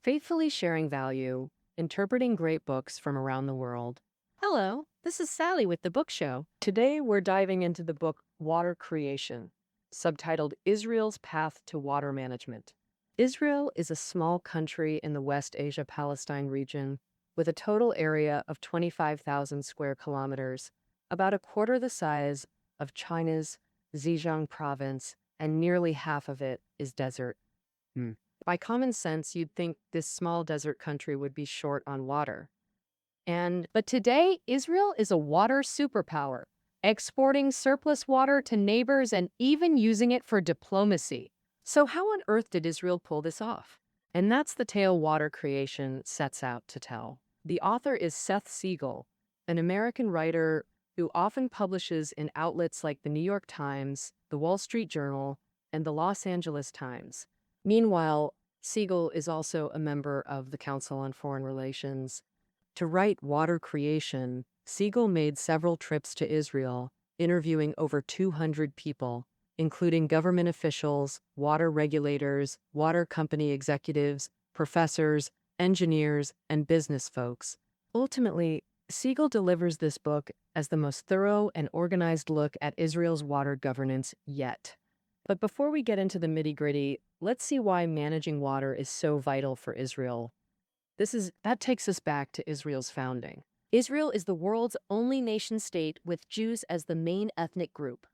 faithfully sharing value, interpreting great books from around the world. Hello, this is Sally with the Book Show. Today we're diving into the book Water Creation, subtitled Israel's Path to Water Management. Israel is a small country in the West Asia Palestine region with a total area of 25,000 square kilometers, about a quarter the size of China's Zhejiang province, and nearly half of it is desert. By common sense, you'd think this small desert country would be short on water. But today, Israel is a water superpower, exporting surplus water to neighbors and even using it for diplomacy. So how on earth did Israel pull this off? And that's the tale Water Creation sets out to tell. The author is Seth Siegel, an American writer who often publishes in outlets like the New York Times, the Wall Street Journal, and the Los Angeles Times. Meanwhile, Siegel is also a member of the Council on Foreign Relations. To write Water Creation, Siegel made several trips to Israel, interviewing over 200 people, including government officials, water regulators, water company executives, professors, engineers, and business folks. Ultimately, Siegel delivers this book as the most thorough and organized look at Israel's water governance yet. But before we get into the nitty-gritty, let's see why managing water is so vital for Israel. That takes us back to Israel's founding. Israel is the world's only nation-state with Jews as the main ethnic group.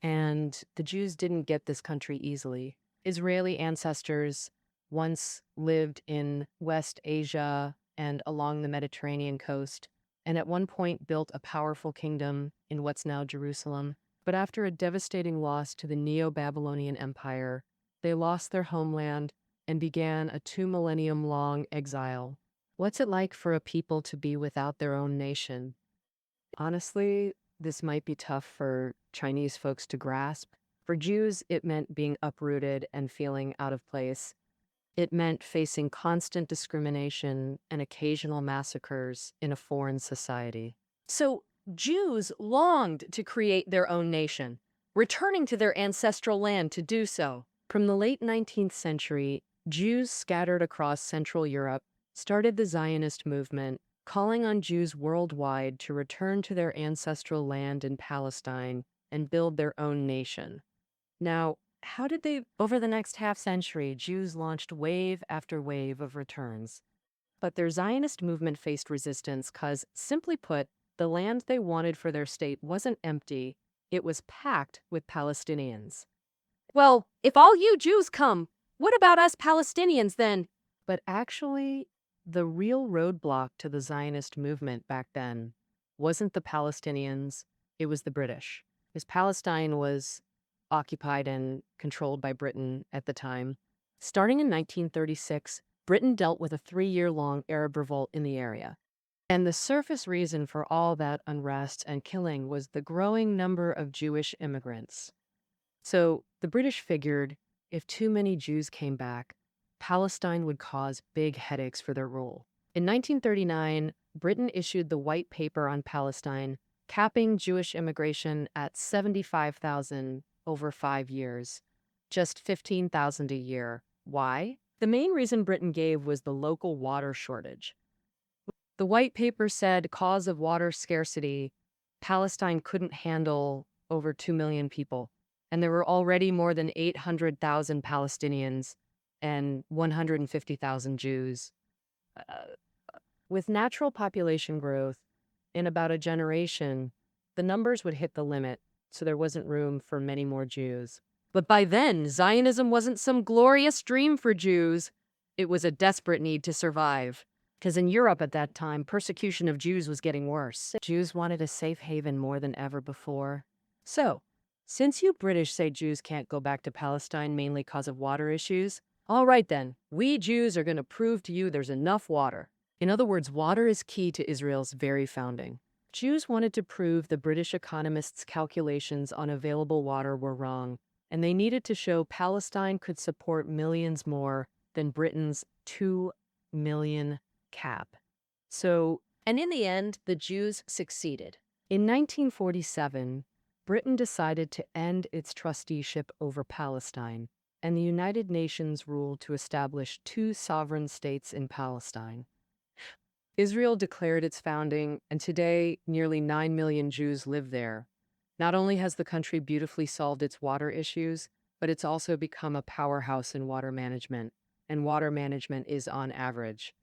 And the Jews didn't get this country easily. Israeli ancestors once lived in West Asia and along the Mediterranean coast, and at one point built a powerful kingdom in what's now Jerusalem. But after a devastating loss to the Neo-Babylonian Empire, they lost their homeland and began a 2-millennium-long exile. What's it like for a people to be without their own nation? Honestly, this might be tough for Chinese folks to grasp. For Jews, it meant being uprooted and feeling out of place. It meant facing constant discrimination and occasional massacres in a foreign society. So, Jews longed to create their own nation, returning to their ancestral land to do so. From the late 19th century, Jews scattered across Central Europe started the Zionist movement, calling on Jews worldwide to return to their ancestral land in Palestine and build their own nation. Now, over the next half-century, Jews launched wave after wave of returns. But their Zionist movement faced resistance because, simply put, the land they wanted for their state wasn't empty, it was packed with Palestinians. Well, if all you Jews come, what about us Palestinians then? But actually, the real roadblock to the Zionist movement back then wasn't the Palestinians, it was the British. Because Palestine was occupied and controlled by Britain at the time. Starting in 1936, Britain dealt with a 3-year-long Arab revolt in the area. And the surface reason for all that unrest and killing was the growing number of Jewish immigrants. So the British figured if too many Jews came back, Palestine would cause big headaches for their rule. In 1939, Britain issued the White Paper on Palestine, capping Jewish immigration at 75,000 over 5 years, just 15,000 a year. Why? The main reason Britain gave was the local water shortage. The White Paper said, cause of water scarcity, Palestine couldn't handle over 2 million people, and there were already more than 800,000 Palestinians and 150,000 Jews. With natural population growth, in about a generation, the numbers would hit the limit, so there wasn't room for many more Jews. But by then, Zionism wasn't some glorious dream for Jews. It was a desperate need to survive. Because in Europe at that time, persecution of Jews was getting worse. Jews wanted a safe haven more than ever before. So, since you British say Jews can't go back to Palestine mainly because of water issues, all right then, we Jews are going to prove to you there's enough water. In other words, water is key to Israel's very founding. Jews wanted to prove the British economists' calculations on available water were wrong, and they needed to show Palestine could support millions more than Britain's 2 million cap. And in the end, the Jews succeeded. In 1947, Britain decided to end its trusteeship over Palestine and the United Nations ruled to establish two sovereign states in Palestine. Israel declared its founding, and today nearly 9 million Jews live there. Not only has the country beautifully solved its water issues, but it's also become a powerhouse in water management, and water management is on average.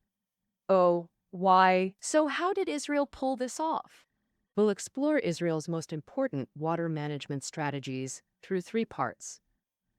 Oh, why? So how did Israel pull this off? We'll explore Israel's most important water management strategies through three parts.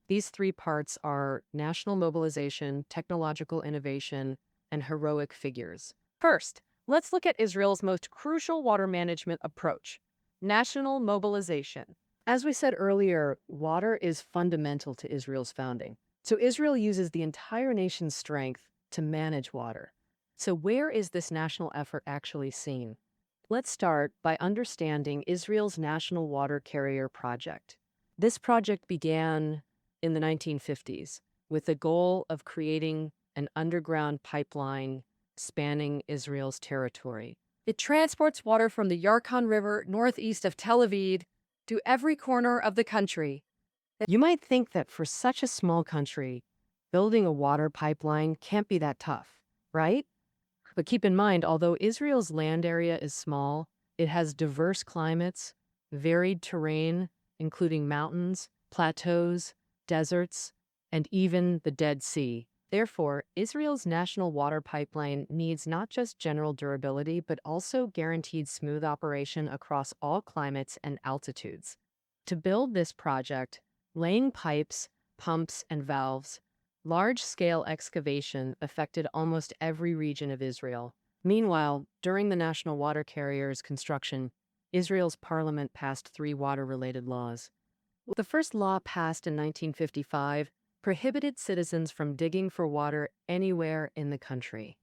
These three parts are national mobilization, technological innovation, and heroic figures. First, let's look at Israel's most crucial water management approach, national mobilization. As we said earlier, water is fundamental to Israel's founding. So Israel uses the entire nation's strength to manage water. So where is this national effort actually seen? Let's start by understanding Israel's National Water Carrier Project. This project began in the 1950s with the goal of creating an underground pipeline spanning Israel's territory. It transports water from the Yarkon River northeast of Tel Aviv to every corner of the country. You might think that for such a small country, building a water pipeline can't be that tough, right? But keep in mind, although Israel's land area is small, it has diverse climates, varied terrain, including mountains, plateaus, deserts, and even the Dead Sea. Therefore, Israel's national water pipeline needs not just general durability, but also guaranteed smooth operation across all climates and altitudes. To build this project, laying pipes, pumps, and valves, large-scale excavation affected almost every region of Israel. Meanwhile, during the national water carrier's construction, Israel's parliament passed three water-related laws. The first law, passed in 1955, prohibited citizens from digging for water anywhere in the country.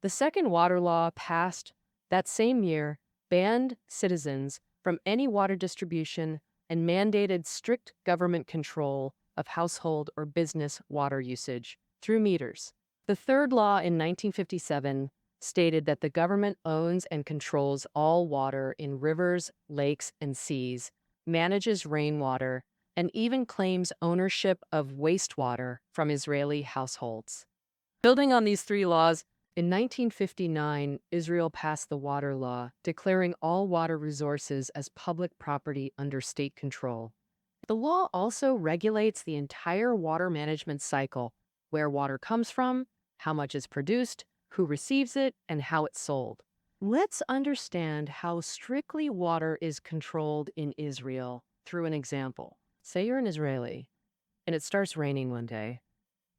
The second water law, passed that same year, banned citizens from any water distribution and mandated strict government control of household or business water usage through meters. The third law in 1957 stated that the government owns and controls all water in rivers, lakes, and seas, manages rainwater, and even claims ownership of wastewater from Israeli households. Building on these three laws, in 1959, Israel passed the Water Law, declaring all water resources as public property under state control. The law also regulates the entire water management cycle, where water comes from, how much is produced, who receives it, and how it's sold. Let's understand how strictly water is controlled in Israel through an example. Say you're an Israeli, and it starts raining one day.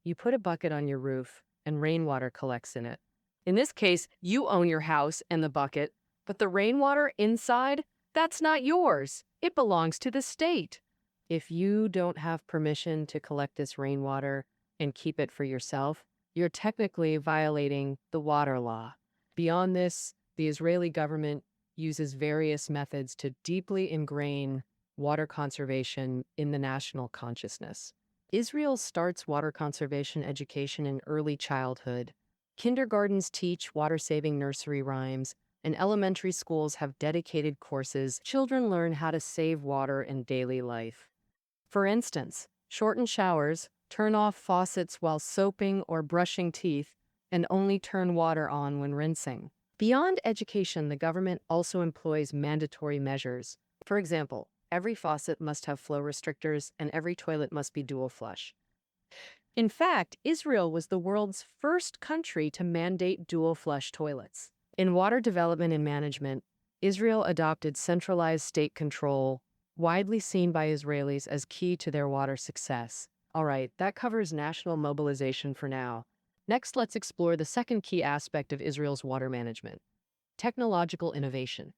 You put a bucket on your roof, and rainwater collects in it. In this case, you own your house and the bucket, but the rainwater inside, that's not yours. It belongs to the state. If you don't have permission to collect this rainwater and keep it for yourself, you're technically violating the water law. Beyond this, the Israeli government uses various methods to deeply ingrain water conservation in the national consciousness. Israel starts water conservation education in early childhood. Kindergartens teach water-saving nursery rhymes, and elementary schools have dedicated courses. Children learn how to save water in daily life. For instance, shorten showers, turn off faucets while soaping or brushing teeth, and only turn water on when rinsing. Beyond education, the government also employs mandatory measures. For example, every faucet must have flow restrictors, and every toilet must be dual flush. In fact, Israel was the world's first country to mandate dual flush toilets. In water development and management, Israel adopted centralized state control, widely seen by Israelis as key to their water success. All right, that covers national mobilization for now. Next, let's explore the second key aspect of Israel's water management: technological innovation.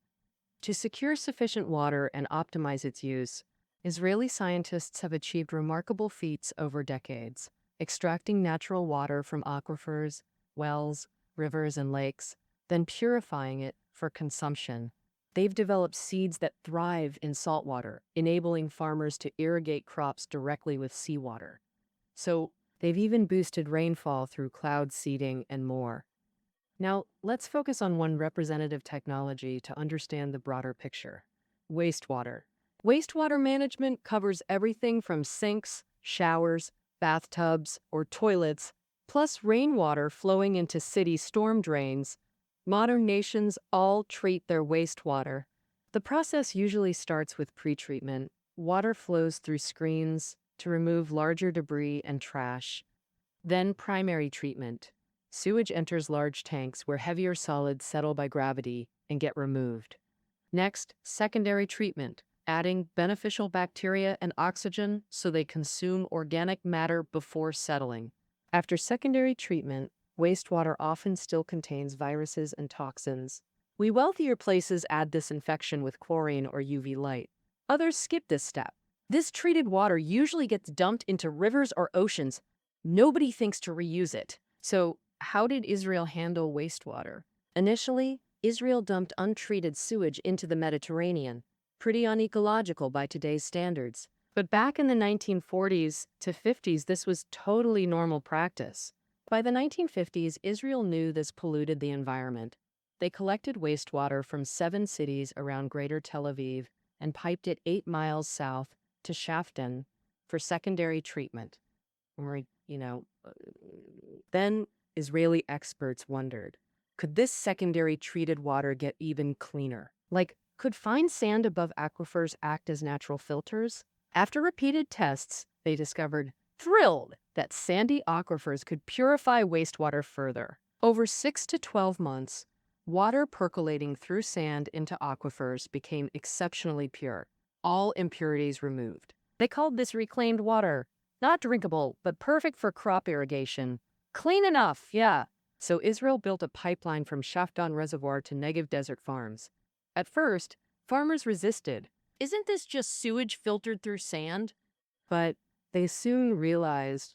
To secure sufficient water and optimize its use, Israeli scientists have achieved remarkable feats over decades, extracting natural water from aquifers, wells, rivers, and lakes, then purifying it for consumption. They've developed seeds that thrive in saltwater, enabling farmers to irrigate crops directly with seawater. So they've even boosted rainfall through cloud seeding and more. Now, let's focus on one representative technology to understand the broader picture: wastewater. Wastewater management covers everything from sinks, showers, bathtubs, or toilets, plus rainwater flowing into city storm drains. Modern nations all treat their wastewater. The process usually starts with pretreatment. Water flows through screens to remove larger debris and trash. Then primary treatment. Sewage enters large tanks where heavier solids settle by gravity and get removed. Next, secondary treatment, adding beneficial bacteria and oxygen so they consume organic matter before settling. After secondary treatment, wastewater often still contains viruses and toxins. Wealthier places add disinfection with chlorine or UV light. Others skip this step. This treated water usually gets dumped into rivers or oceans. Nobody thinks to reuse it. So, how did Israel handle wastewater? Initially, Israel dumped untreated sewage into the Mediterranean, pretty unecological by today's standards. But back in the 1940s to 50s, this was totally normal practice. By the 1950s, Israel knew this polluted the environment. They collected wastewater from 7 cities around Greater Tel Aviv and piped it 8 miles south to Shafton for secondary treatment. Then Israeli experts wondered, could this secondary treated water get even cleaner? Like, could fine sand above aquifers act as natural filters? After repeated tests, they discovered, thrilled, that sandy aquifers could purify wastewater further. Over 6 to 12 months, water percolating through sand into aquifers became exceptionally pure, all impurities removed. They called this reclaimed water. Not drinkable, but perfect for crop irrigation. Clean enough, yeah. So Israel built a pipeline from Shafdan Reservoir to Negev Desert Farms. At first, farmers resisted. Isn't this just sewage filtered through sand? But they soon realized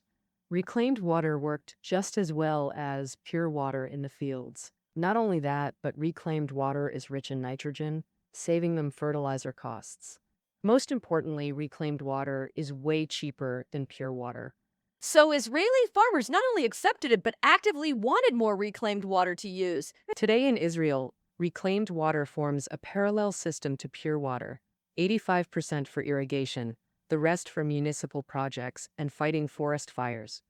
reclaimed water worked just as well as pure water in the fields. Not only that, but reclaimed water is rich in nitrogen, saving them fertilizer costs. Most importantly, reclaimed water is way cheaper than pure water. So Israeli farmers not only accepted it, but actively wanted more reclaimed water to use. Today in Israel, reclaimed water forms a parallel system to pure water, 85% for irrigation, the rest for municipal projects and fighting forest fires.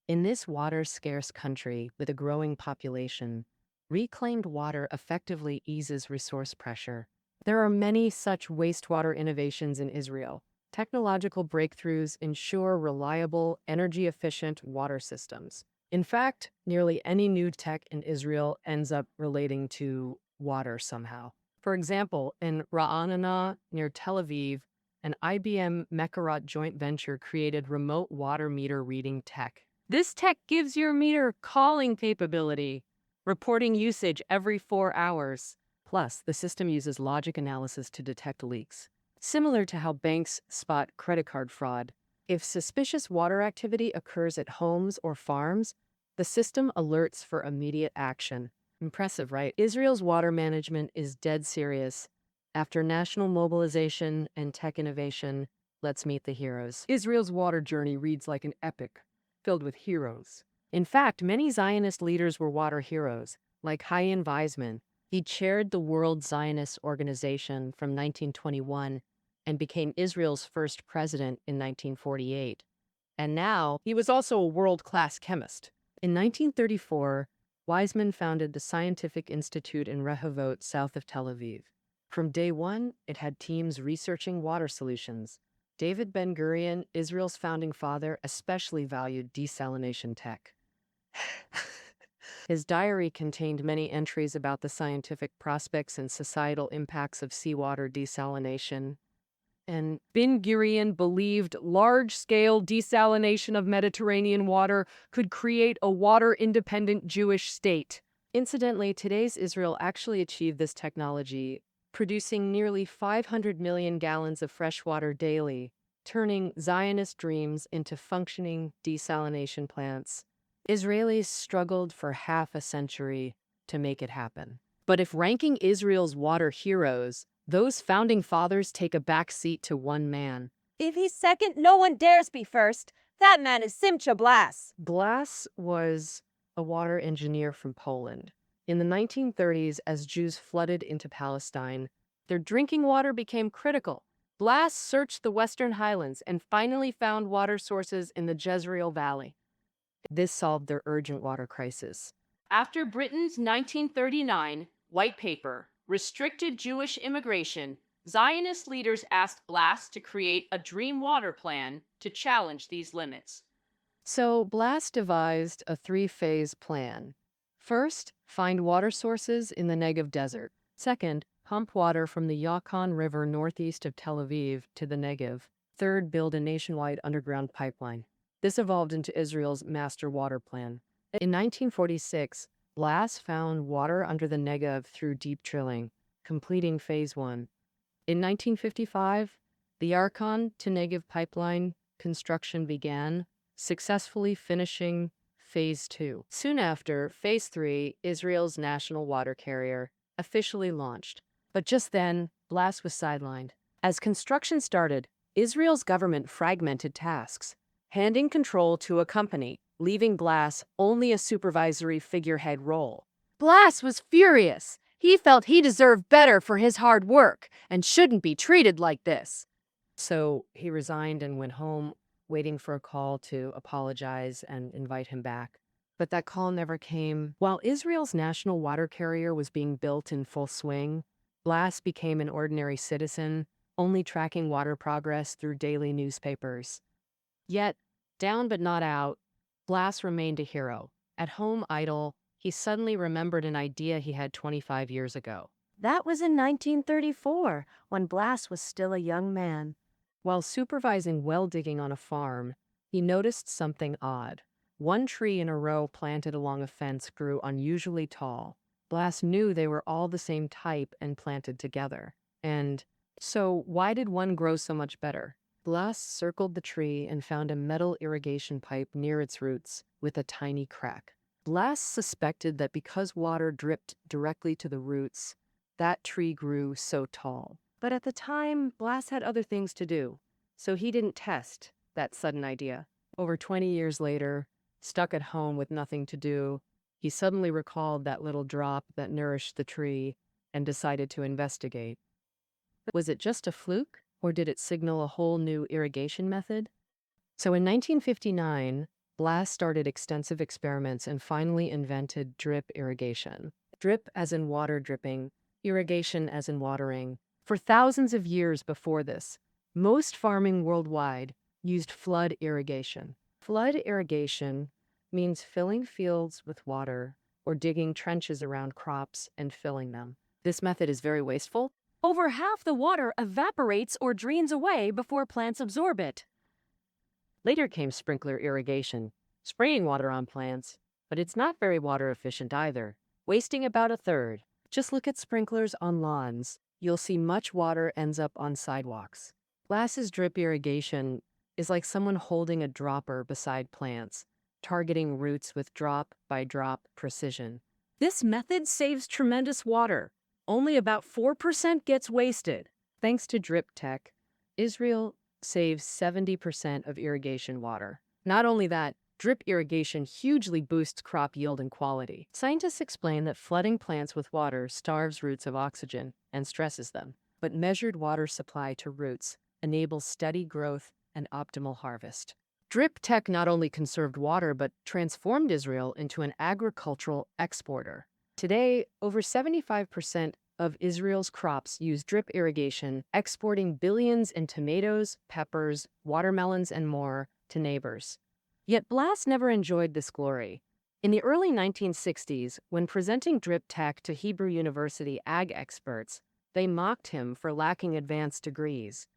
In this water-scarce country with a growing population, reclaimed water effectively eases resource pressure. There are many such wastewater innovations in Israel. Technological breakthroughs ensure reliable, energy-efficient water systems. In fact, nearly any new tech in Israel ends up relating to water somehow. For example, in Ra'anana, near Tel Aviv, an IBM Mekarot joint venture created remote water meter reading tech. This tech gives your meter calling capability, reporting usage every 4 hours. Plus, the system uses logic analysis to detect leaks. Similar to how banks spot credit card fraud, if suspicious water activity occurs at homes or farms, the system alerts for immediate action. Impressive, right? Israel's water management is dead serious. After national mobilization and tech innovation, let's meet the heroes. Israel's water journey reads like an epic, filled with heroes. In fact, many Zionist leaders were water heroes, like Chaim Weizmann. He chaired the World Zionist Organization from 1921 and became Israel's first president in 1948. And now, he was also a world-class chemist. In 1934, Weizmann founded the Scientific Institute in Rehovot, south of Tel Aviv. From day one, it had teams researching water solutions. David Ben-Gurion, Israel's founding father, especially valued desalination tech. His diary contained many entries about the scientific prospects and societal impacts of seawater desalination. And Ben-Gurion believed large-scale desalination of Mediterranean water could create a water-independent Jewish state. Incidentally, today's Israel actually achieved this technology, producing nearly 500 million gallons of fresh water daily, turning Zionist dreams into functioning desalination plants. Israelis struggled for half a century to make it happen. But if ranking Israel's water heroes, those founding fathers take a back seat to one man. If he's second, no one dares be first. That man is Simcha Blas. Blas was a water engineer from Poland. In the 1930s, as Jews flooded into Palestine, their drinking water became critical. Blas searched the Western Highlands and finally found water sources in the Jezreel Valley. This solved their urgent water crisis. After Britain's 1939 White Paper restricted Jewish immigration, Zionist leaders asked Blas to create a dream water plan to challenge these limits. So Blas devised a three-phase plan. First, find water sources in the Negev Desert. Second, pump water from the Yukon River northeast of Tel Aviv to the Negev. Third, build a nationwide underground pipeline. This evolved into Israel's master water plan. In 1946, Blas found water under the Negev through deep drilling, completing Phase 1. In 1955, the Yarkon to Negev pipeline construction began, successfully finishing Phase 2. Soon after, Phase 3, Israel's national water carrier, officially launched. But just then, Blas was sidelined. As construction started, Israel's government fragmented tasks, handing control to a company, leaving Blas only a supervisory figurehead role. Blas was furious. He felt he deserved better for his hard work and shouldn't be treated like this. So he resigned and went home, waiting for a call to apologize and invite him back. But that call never came. While Israel's national water carrier was being built in full swing, Blas became an ordinary citizen, only tracking water progress through daily newspapers. Yet, down but not out, Blas remained a hero. At home idle, he suddenly remembered an idea he had 25 years ago. That was in 1934, when Blas was still a young man. While supervising well digging on a farm, he noticed something odd. One tree in a row planted along a fence grew unusually tall. Blas knew they were all the same type and planted together. And so why did one grow so much better? Blas circled the tree and found a metal irrigation pipe near its roots with a tiny crack. Blas suspected that because water dripped directly to the roots, that tree grew so tall. But at the time, Blas had other things to do, so he didn't test that sudden idea. Over 20 years later, stuck at home with nothing to do, he suddenly recalled that little drop that nourished the tree and decided to investigate. Was it just a fluke, or did it signal a whole new irrigation method? So in 1959, Blas started extensive experiments and finally invented drip irrigation. Drip as in water dripping, irrigation as in watering. For thousands of years before this, most farming worldwide used flood irrigation. Flood irrigation means filling fields with water or digging trenches around crops and filling them. This method is very wasteful. Over half the water evaporates or drains away before plants absorb it. Later came sprinkler irrigation, spraying water on plants, but it's not very water efficient either, wasting about a third. Just look at sprinklers on lawns. You'll see much water ends up on sidewalks. Blas's drip irrigation is like someone holding a dropper beside plants, targeting roots with drop-by-drop precision. This method saves tremendous water. Only about 4% gets wasted. Thanks to drip tech, Israel saves 70% of irrigation water. Not only that, drip irrigation hugely boosts crop yield and quality. Scientists explain that flooding plants with water starves roots of oxygen and stresses them, but measured water supply to roots enables steady growth and optimal harvest. Drip tech not only conserved water, but transformed Israel into an agricultural exporter. Today, over 75% of Israel's crops use drip irrigation, exporting billions in tomatoes, peppers, watermelons, and more to neighbors. Yet Blas never enjoyed this glory. In the early 1960s, when presenting drip tech to Hebrew University ag experts, they mocked him for lacking advanced degrees.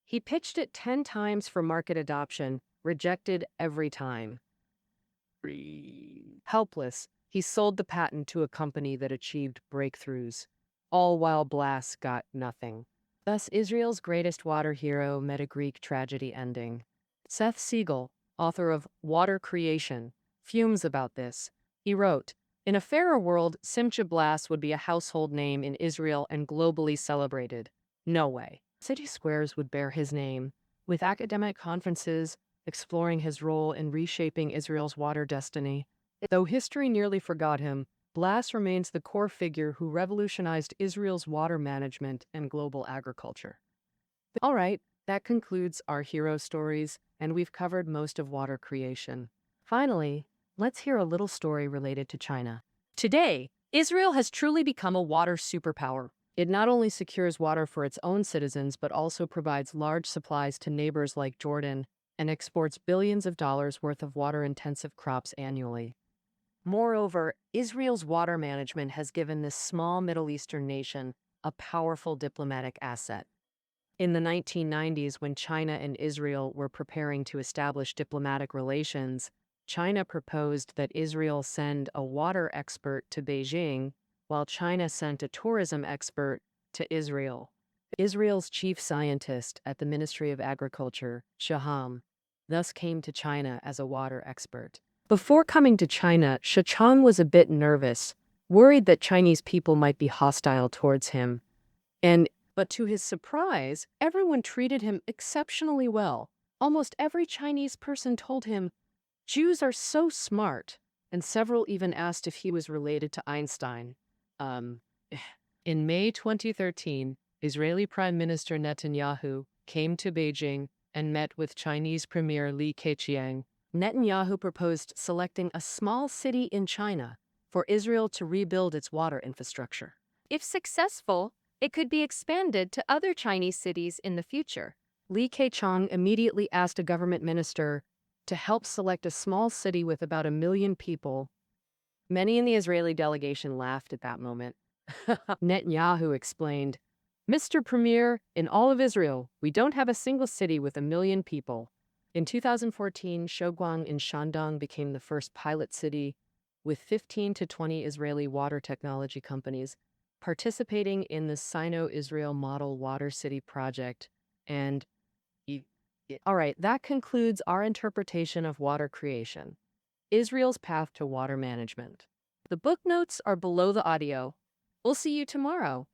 He pitched it 10 times for market adoption, rejected every time. Helpless, he sold the patent to a company that achieved breakthroughs, all while Blas got nothing. Thus, Israel's greatest water hero met a Greek tragedy ending. Seth Siegel, author of Water Creation, fumes about this. He wrote, "In a fairer world, Simcha Blas would be a household name in Israel and globally celebrated. No way. City squares would bear his name, with academic conferences exploring his role in reshaping Israel's water destiny. Though history nearly forgot him, Blas remains the core figure who revolutionized Israel's water management and global agriculture." All right, that concludes our hero stories, and we've covered most of water creation. Finally, let's hear a little story related to China. Today, Israel has truly become a water superpower. It not only secures water for its own citizens, but also provides large supplies to neighbors like Jordan and exports billions of dollars worth of water-intensive crops annually. Moreover, Israel's water management has given this small Middle Eastern nation a powerful diplomatic asset. In the 1990s, when China and Israel were preparing to establish diplomatic relations, China proposed that Israel send a water expert to Beijing, while China sent a tourism expert to Israel. Israel's chief scientist at the Ministry of Agriculture, Shaham, thus came to China as a water expert. Before coming to China, Shaham was a bit nervous, worried that Chinese people might be hostile towards him. But to his surprise, everyone treated him exceptionally well. Almost every Chinese person told him, "Jews are so smart," and several even asked if he was related to Einstein. Um, in May 2013, Israeli Prime Minister Netanyahu came to Beijing and met with Chinese Premier Li Keqiang. Netanyahu proposed selecting a small city in China for Israel to rebuild its water infrastructure. If successful, it could be expanded to other Chinese cities in the future. Li Keqiang immediately asked a government minister to help select a small city with about 1 million people. Many in the Israeli delegation laughed at that moment. Netanyahu explained, "Mr. Premier, in all of Israel, we don't have a single city with 1 million people." In 2014, Shogwang in Shandong became the first pilot city with 15 to 20 Israeli water technology companies participating in the Sino-Israel Model Water City project. And all right, that concludes our interpretation of water creation, Israel's path to water management. The book notes are below the audio. We'll see you tomorrow.